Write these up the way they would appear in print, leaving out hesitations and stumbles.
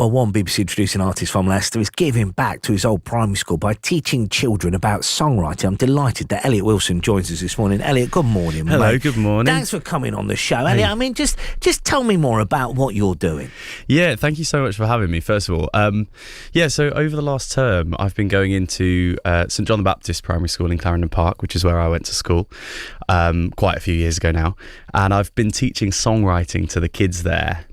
Well, one BBC introducing artist from Leicester is giving back to his old primary school by teaching children about songwriting. I'm delighted that Elliot Wilson joins us this morning. Elliot, good morning. Hello, mate. good morning. Thanks for coming on the show. Elliot, I mean, just tell me more about what you're doing. Yeah, thank you so much for having me, first of all. So over the last term, I've been going into St John the Baptist Primary School in Clarendon Park, which is where I went to school quite a few years ago now. And I've been teaching songwriting to the kids there,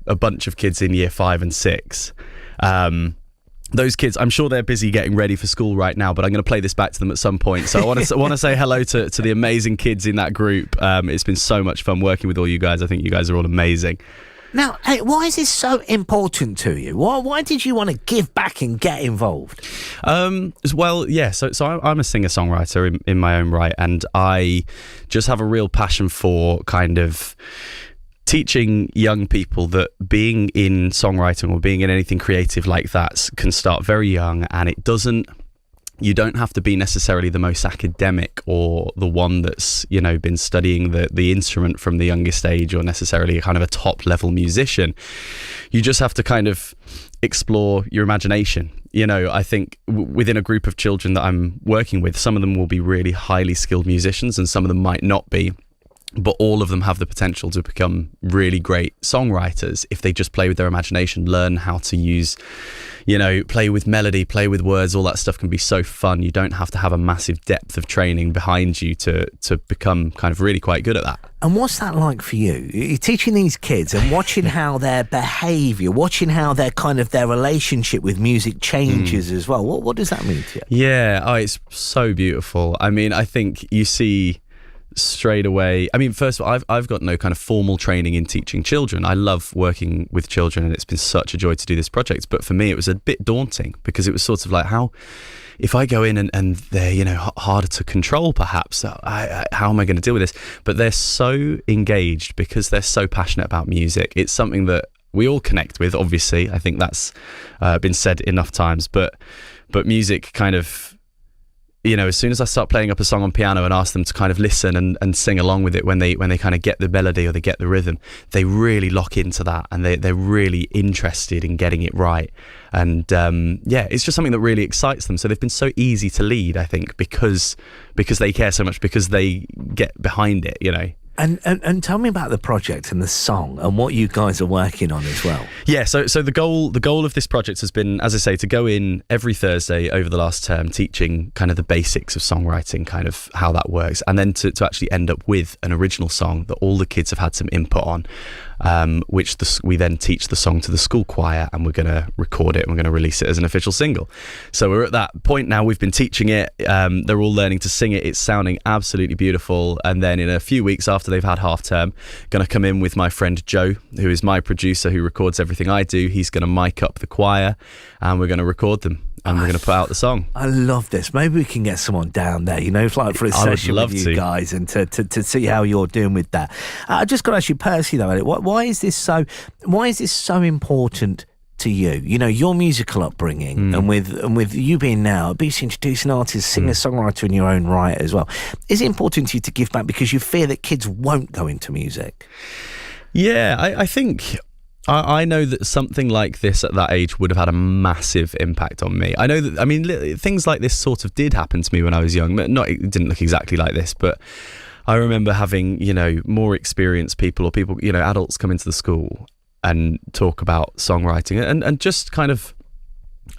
a bunch of kids in year 5 and 6. Those kids, I'm sure they're busy getting ready for school right now, but I'm going to play this back to them at some point. So I want to say hello to the amazing kids in that group. It's been so much fun working with all you guys. I think you guys are all amazing. Now, hey, why is this so important to you? Why did you want to give back and get involved? Well, yeah, so I'm a singer-songwriter in my own right, and I just have a real passion for kind of teaching young people that being in songwriting or being in anything creative like that can start very young, and you don't have to be necessarily the most academic or the one that's, been studying the instrument from the youngest age or necessarily kind of a top level musician. You just have to kind of explore your imagination. I think within a group of children that I'm working with, some of them will be really highly skilled musicians and some of them might not be. But all of them have the potential to become really great songwriters if they just play with their imagination, learn how to use, play with melody, play with words. All that stuff can be so fun. You don't have to have a massive depth of training behind you to become kind of really quite good at that. And what's that like for you? You're teaching these kids and watching how their behaviour, watching how their relationship with music changes as well. What does that mean to you? Yeah, it's so beautiful. I mean, I think you see straight away. I mean, first of all, I've got no kind of formal training in teaching children. I love working with children and it's been such a joy to do this project. But for me, it was a bit daunting because it was sort of like, if I go in and they're, harder to control perhaps, how am I going to deal with this? But they're so engaged because they're so passionate about music. It's something that we all connect with, obviously. I think that's been said enough times. But music kind of, as soon as I start playing up a song on piano and ask them to kind of listen and sing along with it when they kind of get the melody or they get the rhythm, they really lock into that and they're really interested in getting it right. And it's just something that really excites them. So they've been so easy to lead, I think, because they care so much, because they get behind it, And tell me about the project and the song and what you guys are working on as well. Yeah, so the goal of this project has been, as I say, to go in every Thursday over the last term teaching kind of the basics of songwriting, kind of how that works, and then to actually end up with an original song that all the kids have had some input on, which we then teach the song to the school choir, and we're going to record it and we're going to release it as an official single. So we're at that point now. We've been teaching it. They're all learning to sing it. It's sounding absolutely beautiful. And then in a few weeks after they've had half term, going to come in with my friend Joe, who is my producer, who records everything I do. He's going to mic up the choir and we're going to record them. And we're going to put out the song. I love this. Maybe we can get someone down there, like for a session with you guys and to see how you're doing with that. I just got to ask you personally, though, Elliot, why is this so important to you? Your musical upbringing and with you being now a BBC introducing artist, singer-songwriter in your own right as well. Is it important to you to give back because you fear that kids won't go into music? Yeah, I think I know that something like this at that age would have had a massive impact on me. I know that, things like this sort of did happen to me when I was young. It didn't look exactly like this, but I remember having, more experienced people or people, adults come into the school and talk about songwriting and just kind of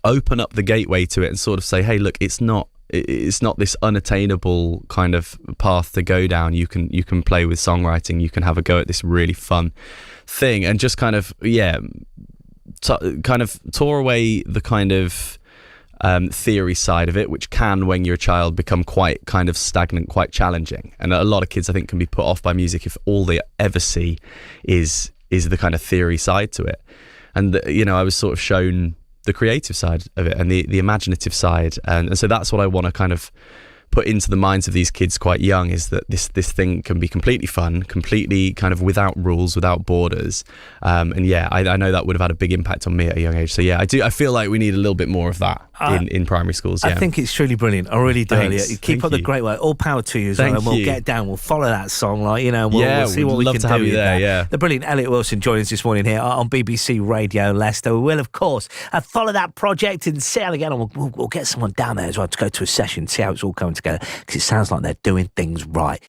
open up the gateway to it and sort of say, hey, look, it's not this unattainable kind of path to go down. You can play with songwriting. You can have a go at this really fun thing, and just kind of kind of tore away the kind of theory side of it, which can, when you're a child, become quite kind of stagnant, quite challenging. And a lot of kids, I think, can be put off by music if all they ever see is the kind of theory side to it. And I was sort of shown the creative side of it and the imaginative side, and so that's what I want to kind of put into the minds of these kids quite young, is that this thing can be completely fun, completely kind of without rules, without borders. I know that would have had a big impact on me at a young age. So yeah, I feel like we need a little bit more of that. in primary schools. Yeah. I think it's truly brilliant. I really do. Thanks. You keep up the great work. All power to you as well. And we'll get down. We'll follow that song, we'll see what we can do. Have you there. Yeah. The brilliant Elliot Wilson joining us this morning here on BBC Radio Leicester. We will, of course, follow that project and see how they get on. We'll get someone down there as well to go to a session, see how it's all coming together, because it sounds like they're doing things right.